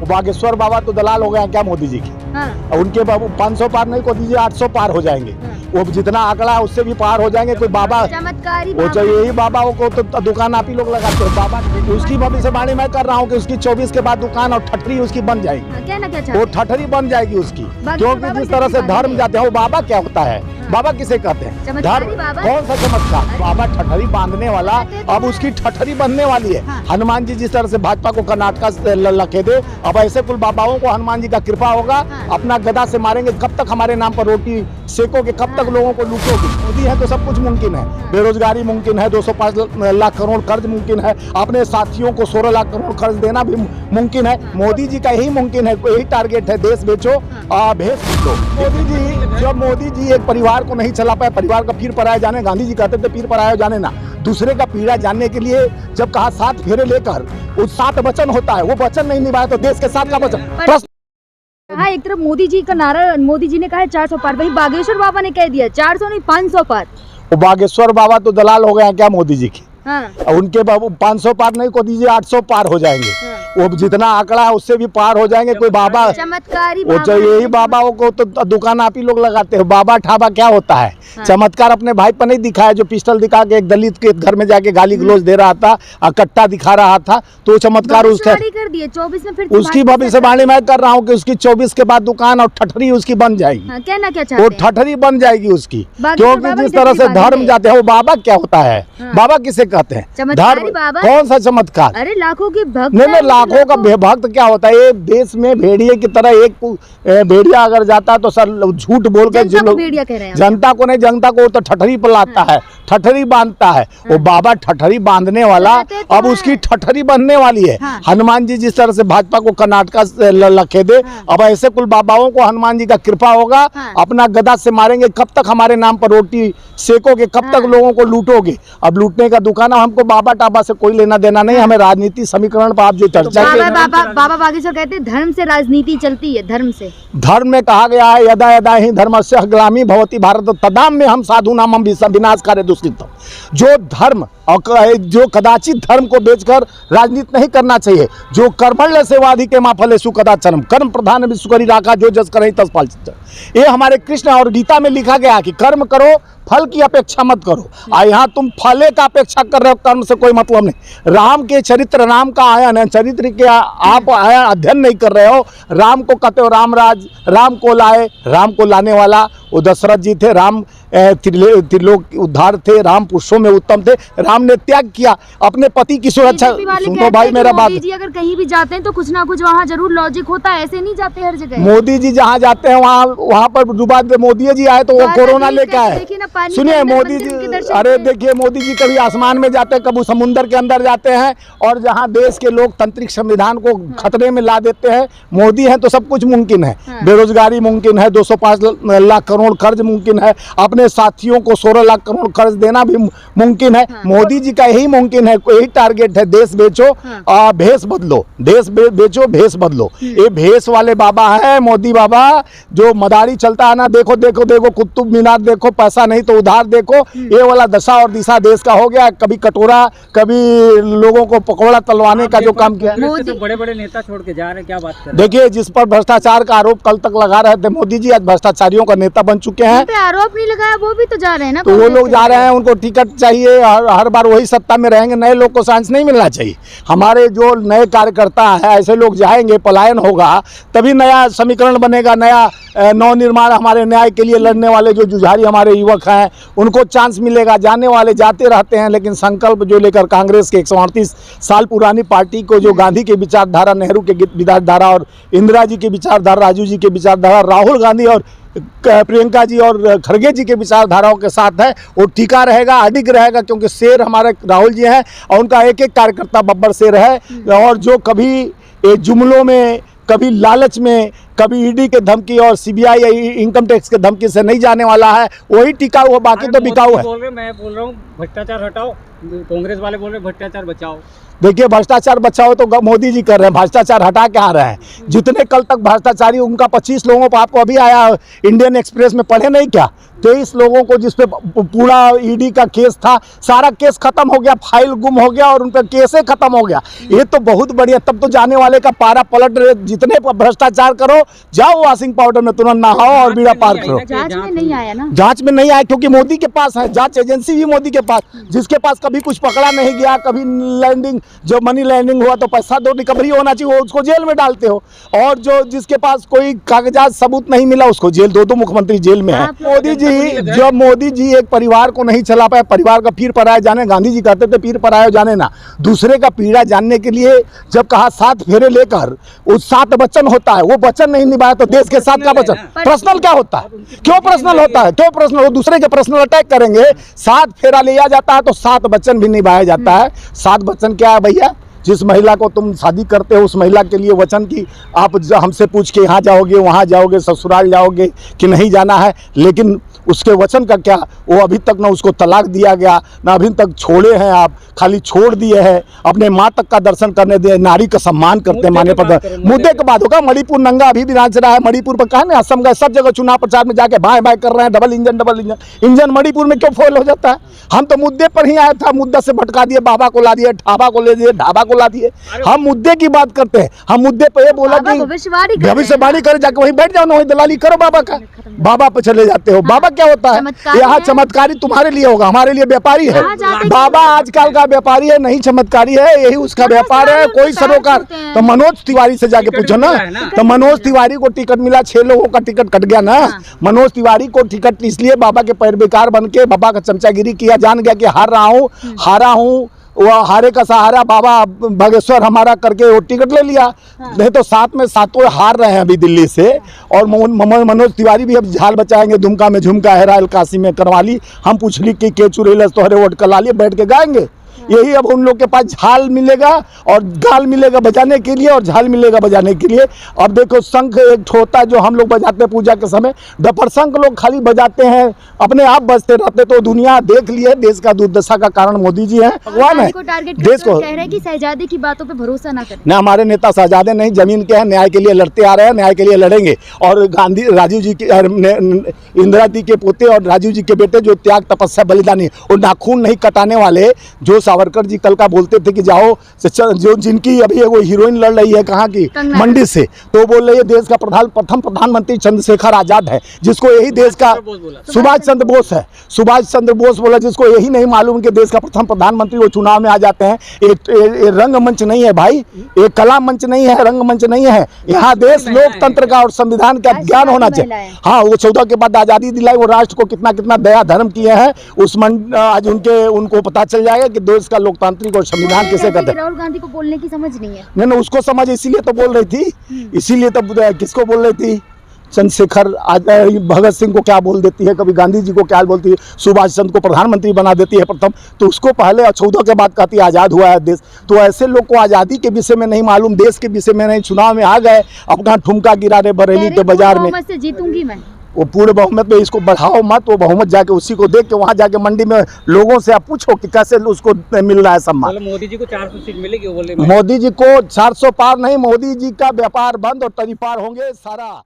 बागेश्वर बाबा तो दलाल हो गए हैं क्या मोदी जी के। हाँ। उनके 500 पार नहीं को दीजिए, 800 पार हो जाएंगे। वो जितना आंकड़ा है उससे भी पार हो जाएंगे। कोई बाबा चमत्कारी वो चाहिए, यही बाबा को तो दुकान आप ही लोग लगाते हो। बाबा उसकी भविष्यवाणी मैं कर रहा हूँ कि उसकी 24 के बाद दुकान और ठठरी उसकी बन जाएगी। क्या ना क्या वो ठठरी बन जाएगी उसकी, क्योंकि जिस तरह से धर्म जाते हैं वो बाबा क्या होता है, बाबा किसे कहते हैं, धर्म। कौन सा चमत्कार, बाबा ठठरी बांधने वाला, अब उसकी ठठरी बनने वाली है। हनुमान जी जिस तरह से भाजपा को कर्नाटक से लखे दे, अब ऐसे कुल बाबाओं को हनुमान जी का कृपा होगा। अपना गदा से मारेंगे, कब तक हमारे नाम पर रोटी सेकोगे, कब तक लोगों को लूटोगे। मोदी है तो सब कुछ मुमकिन है, बेरोजगारी मुमकिन है, 205 लाख करोड़ कर्ज मुमकिन है, अपने साथियों को 16 लाख करोड़ कर्ज देना भी मुमकिन है। मोदी जी का यही मुमकिन है, यही टारगेट है, देश बेचो भेज दो। मोदी जी, जब मोदी जी एक परिवार को नहीं चला पाए, परिवार का पीर पराया जाने, गांधी जी कहते थे पीर पराया जाने ना, दूसरे का पीड़ा जानने के लिए जब कहा 7 फेरे लेकर, उस 7 वचन होता है, वो वचन नहीं निभाया तो देश के 7 का वचन। हाँ, एक तरफ मोदी जी का नारा, मोदी जी ने कहा है 400 पार, वहीं बागेश्वर बाबा ने कह दिया 400 नहीं 500 पार। वो बागेश्वर बाबा तो दलाल हो गए हैं क्या मोदी जी के। हाँ। उनके 500 पार नहीं को दीजिए, 800 पार हो जाएंगे। वो जितना आंकड़ा है उससे भी पार हो जाएंगे। कोई बाबा चमत्कारी वो चाहिए, यही बाबा को तो दुकान आप ही लोग लगाते हो। बाबा ठाबा क्या होता है। हाँ। चमत्कार अपने भाई पर नहीं दिखाया, जो पिस्टल दिखा के एक दलित के घर में जाके गाली गलौज दे रहा था और कट्टा दिखा रहा था, तो चमत्कार उसका कर दिए। 24 में फिर उसकी भविष्यवाणी मैं कर रहा हूँ कि उसकी 24 के बाद दुकान और ठठरी उसकी बन जाएगी। हाँ, क्या ना क्या वो ठठरी बन जाएगी उसकी, क्योंकि जिस तरह से धर्म जाते हैं वो बाबा क्या होता है। बाबा किसे कहते हैं, धर्म। कौन सा चमत्कार, अरे लाखों के भक्त नहीं, लाखों का भक्त क्या होता है। ये देश में भेड़िए की तरह एक भेड़िया अगर जाता है तो सर झूठ बोल के जो लोग जनता को नहीं, जनता को तो ठठरी पर लाता है, ठठरी बांधता है। वो बाबा ठठरी बांधने वाला, अब उसकी ठठरी बनने वाली है। हनुमान जी जिस तरह से भाजपा को कर्नाटक से लखे दे, अब ऐसे कुल बाबाओं को हनुमान जी का कृपा होगा। अपना गदा से मारेंगे, कब तक हमारे नाम पर रोटी सेकोगे, कब तक लोगों को लूटोगे। अब लूटने का दुकान है, हमको बाबा टाबा से कोई लेना देना नहीं। हमें राजनीति समीकरण पर आप जो चर्चा बाबा बागेश्वर कहते हैं धर्म से राजनीति चलती है, धर्म से। धर्म में कहा गया है यदा यदा ही धर्मस्य ग्लानि भवति भारत तदाम में हम साधु नाम विनाश कार्य दुष्कृतम। जो धर्म और जो कदाचित धर्म को बेचकर राजनीति नहीं करना चाहिए। जो कर्मण्य सेवाधि के माफलेषु कदाचनम, कर्म प्रधान विश्व करी राखा जो जस करहि तस फल। ये हमारे कृष्ण और गीता में लिखा गया कि कर्म करो, फल की अपेक्षा मत करो। यहाँ तुम फले का अपेक्षा कर रहे हो, कर्म से कोई मतलब नहीं। राम के चरित्र, राम का आयन है, चरित्र के आप आया अध्ययन नहीं कर रहे हो। राम को कहते हो रामराज, राम को लाए, राम को लाने वाला वो दशरथ जी थे। राम त्रिलोक उद्धार थे, राम पुरुषों में उत्तम थे। राम ने त्याग किया अपने पति की सुरक्षा। सुनो भाई मेरा बात, मोदी जी अगर कहीं भी जाते हैं तो कुछ ना कुछ वहाँ जरूर लॉजिक होता है, ऐसे नहीं जाते हर जगह। मोदी जी जहाँ जाते हैं वहाँ पर मोदी जी आए तो वो कोरोना लेके आए। सुनिए मोदी जी, अरे देखिए मोदी जी कभी आसमान में जाते हैं, कभी समुद्र के अंदर जाते हैं, और जहाँ देश के लोकतांत्रिक संविधान को खतरे में ला देते हैं। मोदी है तो सब कुछ मुमकिन है, बेरोजगारी मुमकिन है, 205 लाख करोड़ कर्ज मुमकिन है, अपने साथियों को 16 लाख करोड़ कर्ज देना भी मुमकिन है। मोदी जी का यही मुमकिन है, यही टारगेट है, देश बेचो भेष बदलो, देश बेचो भेष बदलो। ये भेष वाले बाबा है मोदी बाबा, जो मदारी चलता है ना, देखो देखो देखो कुतुब मीनार देखो, पैसा नहीं तो उधार देखो। ये वाला दशा और दिशा देश का हो गया। कभी कटोरा, कभी लोगों को पकौड़ा तलवाने का जो काम किया। तो बड़े बड़े नेता छोड़ के जा रहे हैं, क्या बात कर रहे हैं? देखिए जिस पर भ्रष्टाचार का आरोप कल तक लगा रहे थे मोदी जी, आज भ्रष्टाचारियों का नेता बन चुके हैं। आरोप नहीं लगाया, वो भी तो जा रहे हैं ना। तो वो लोग जा रहे हैं, उनको टिकट चाहिए, हर बार वही सत्ता में रहेंगे। नए लोग को चांस नहीं मिलना चाहिए। हमारे जो नए कार्यकर्ता है, ऐसे लोग जाएंगे, पलायन होगा, तभी नया समीकरण बनेगा, नया नवनिर्माण। हमारे न्याय के लिए लड़ने वाले जो जुझारी हमारे युवक हैं, उनको चांस मिलेगा। जाने वाले जाते रहते हैं, लेकिन संकल्प जो लेकर कांग्रेस के 138 साल पुरानी पार्टी को, जो गांधी के विचारधारा, नेहरू के विचारधारा और इंदिरा जी के विचारधारा, राजीव जी के विचारधारा, राहुल गांधी और प्रियंका जी और खड़गे जी के विचारधाराओं के साथ है, वो टीका रहेगा, अडिग रहेगा। क्योंकि शेर हमारे राहुल जी हैं और उनका एक एक कार्यकर्ता बब्बर शेर है। और जो कभी जुमलों में, कभी लालच में, कभी ईडी के धमकी और सीबीआई या इनकम टैक्स के धमकी से नहीं जाने वाला है, वही टिका हुआ, बाकी तो बिकाऊ है। बोल रहे, मैं बोल रहा हूँ भ्रष्टाचार हटाओ, कांग्रेस वाले बोल रहे भ्रष्टाचार बचाओ। देखिए भ्रष्टाचार बचाओ तो मोदी जी कर रहे हैं, भ्रष्टाचार हटा के आ रहे हैं। जितने कल तक भ्रष्टाचारी उनका 25 लोगों पर आपको अभी आया इंडियन एक्सप्रेस में, पढ़े नहीं क्या? 23 लोगों को जिसपे पूरा ईडी का केस था, सारा केस खत्म हो गया, फाइल गुम हो गया और उन पर केसे खत्म हो गया। ये तो बहुत बढ़िया। तब तो जाने वाले का पारा पलट रहे। जितने भ्रष्टाचार करो, जाओ वॉशिंग पाउडर में तुरंत नहाओ और बीड़ा पार करो। जांच में नहीं आया ना, जांच में नहीं आया क्योंकि मोदी के पास है, जांच एजेंसी भी मोदी के पास। जिसके पास कभी कुछ पकड़ा नहीं गया, कभी लैंडिंग, जो मनी लैंडिंग हुआ तो पैसा दो रिकवरी होना चाहिए, वो उसको जेल में डालते हो। और जो जिसके पास कोई कागजात सबूत नहीं मिला उसको जेल, दो मुख्यमंत्री जेल में है। मोदी जी एक परिवार को नहीं चला पाए, परिवार का पीर पराया जाने। गांधी जी कहते थे पीर पराया जाने ना, दूसरे का पीड़ा जानने के लिए जब कहा 7 फेरे लेकर, उस 7 वचन होता है, वो वचन नहीं निभाया तो देश के 7 का वचन पर्सनल क्या होता है? क्यों पर्सनल होता है? क्यों पर्सनल? वो दूसरे के पर्सनल अटैक करेंगे। 7 फेरा लिया जाता है तो 7 वचन भी निभाया जाता है। 7 वचन क्या है भैया? जिस महिला को तुम शादी करते हो उस महिला के लिए वचन की आप हमसे पूछ के यहाँ जाओगे, वहाँ जाओगे, ससुराल जाओगे कि नहीं जाना है, लेकिन उसके वचन का क्या? वो अभी तक ना उसको तलाक दिया गया, ना अभी तक छोड़े हैं आप, खाली छोड़ दिए हैं। अपने माँ तक का दर्शन करने दिए, नारी का सम्मान करते माने पर। मुद्दे के बाद होगा मणिपुर नंगा अभी भी नाच रहा है। मणिपुर पर कहा ना, असम गए, सब जगह चुनाव प्रचार में जाके बाय बाय कर रहे हैं, डबल इंजन मणिपुर में क्यों फेल हो जाता है? हम तो मुद्दे पर ही आया था, मुद्दा से भटका दिए, बाबा को ला दिए, ढाबा को ले दिए, ढाबा को ला दिए। हम मुद्दे की बात करते हैं। हम मुद्दे पे ये बोला कि भविष्यवाणी करे, जाके वहीं बैठ जाओ ना, वहीं दलाली करो बाबा का। बाबा पे चले जाते हो। बाबा क्या होता है? यहाँ चमत्कारी तुम्हारे लिए होगा, हमारे लिए व्यापारी है। बाबा आजकल का व्यापारी है, नहीं चमत्कारी है, यही उसका व्यापार है। कोई सरोकार तो मनोज तिवारी से जाके पूछो ना, तो मनोज तिवारी को टिकट मिला, 6 लोगों का टिकट कट गया ना। मनोज तिवारी को टिकट इसलिए बाबा के पैरविकार बन के बाबा का चमचागिरी किया, जान गया कि हारा हूँ, वह हारे का सहारा बाबा बागेश्वर हमारा करके वो टिकट ले लिया। नहीं तो 7 में 7 हार रहे हैं अभी दिल्ली से। और मनोज तिवारी भी अब झाल बचाएंगे, दुमका में झुमका हेराइल काशी में करवाली, हम पूछली कि के चुरेलस तोहरे वोट कला लिए, बैठ के गाएंगे। यही अब उन लोग के पास झाल मिलेगा और गाल मिलेगा बजाने के लिए, और झाल मिलेगा बजाने के लिए। अब देखो शंख एक होता है जो हम लोग बजाते हैं पूजा के समय, डपर शंख लोग खाली बजाते हैं, अपने आप बजते रहते। तो दुनिया देख लिए देश का दुर्दशा का कारण मोदी जी हैं, भगवान है। देश को कह रहे हैं कि शहजादे की बातों पे भरोसा ना करें। हमारे नेता शहजादे नहीं, जमीन के हैं, न्याय के लिए लड़ते आ रहे हैं, न्याय के लिए लड़ेंगे। और राजीव जी के, इंदिरा जी के पोते और राजीव जी के बेटे जो त्याग तपस्या बलिदानी, वो नाखून नहीं कटाने वाले, जो सावरकर जी कल का बोलते थे कि जाओ, जो जिनकी अभी वो हीरोइन लड़ रही है कहाँ की, मंडी से, तो बोल रही है देश का प्रथम प्रधानमंत्री चंद्रशेखर आजाद है, जिसको यही देश का सुभाष चंद्र बोस है। सुभाष चंद्र बोस बोला, जिसको यही नहीं मालूम कि देश का प्रथम प्रधानमंत्री वो चुनाव में आ जाते हैं। एक रंगमंच नहीं है भाई, एक कला मंच नहीं है, रंगमंच नहीं है। यहाँ देश लोकतंत्र का और संविधान का ज्ञान होना चाहिए। हाँ, वो 14 के बाद आजादी दिलाई, वो राष्ट्र को कितना कितना दया धर्म किए हैं, आज उनको पता चल जाएगा कि देश का लोकतांत्रिक और संविधान किसे कहते हैं। राहुल गांधी को बोलने की समझ नहीं है। नहीं, उसको समझ, इसीलिए तो बोल रही थी, इसीलिए तो किसको बोल रही थी, चंद्रशेखर भगत सिंह को क्या बोल देती है, कभी गांधी जी को क्या बोलती है, सुभाष चंद्र को प्रधानमंत्री बना देती है प्रथम, तो उसको पहले 14 के बाद कहती है आज़ाद हुआ है देश। तो ऐसे लोग को आज़ादी के विषय में नहीं मालूम, देश के विषय में नहीं, चुनाव में आ गए, अपना ठुमका गिरा रहे बरेली के बाजार में। जीतूंगी मैं, वो पूरे बहुमत में, इसको बढ़ाओ मत, वो बहुमत जाके उसी को देख के वहाँ जाके मंडी में लोगों से आप पूछो कि कैसे उसको मिल रहा है सम्मान। मोदी जी को 400 सीट मिलेगी, मोदी जी को 400 पार नहीं, मोदी जी का व्यापार बंद और तरी पार होंगे सारा।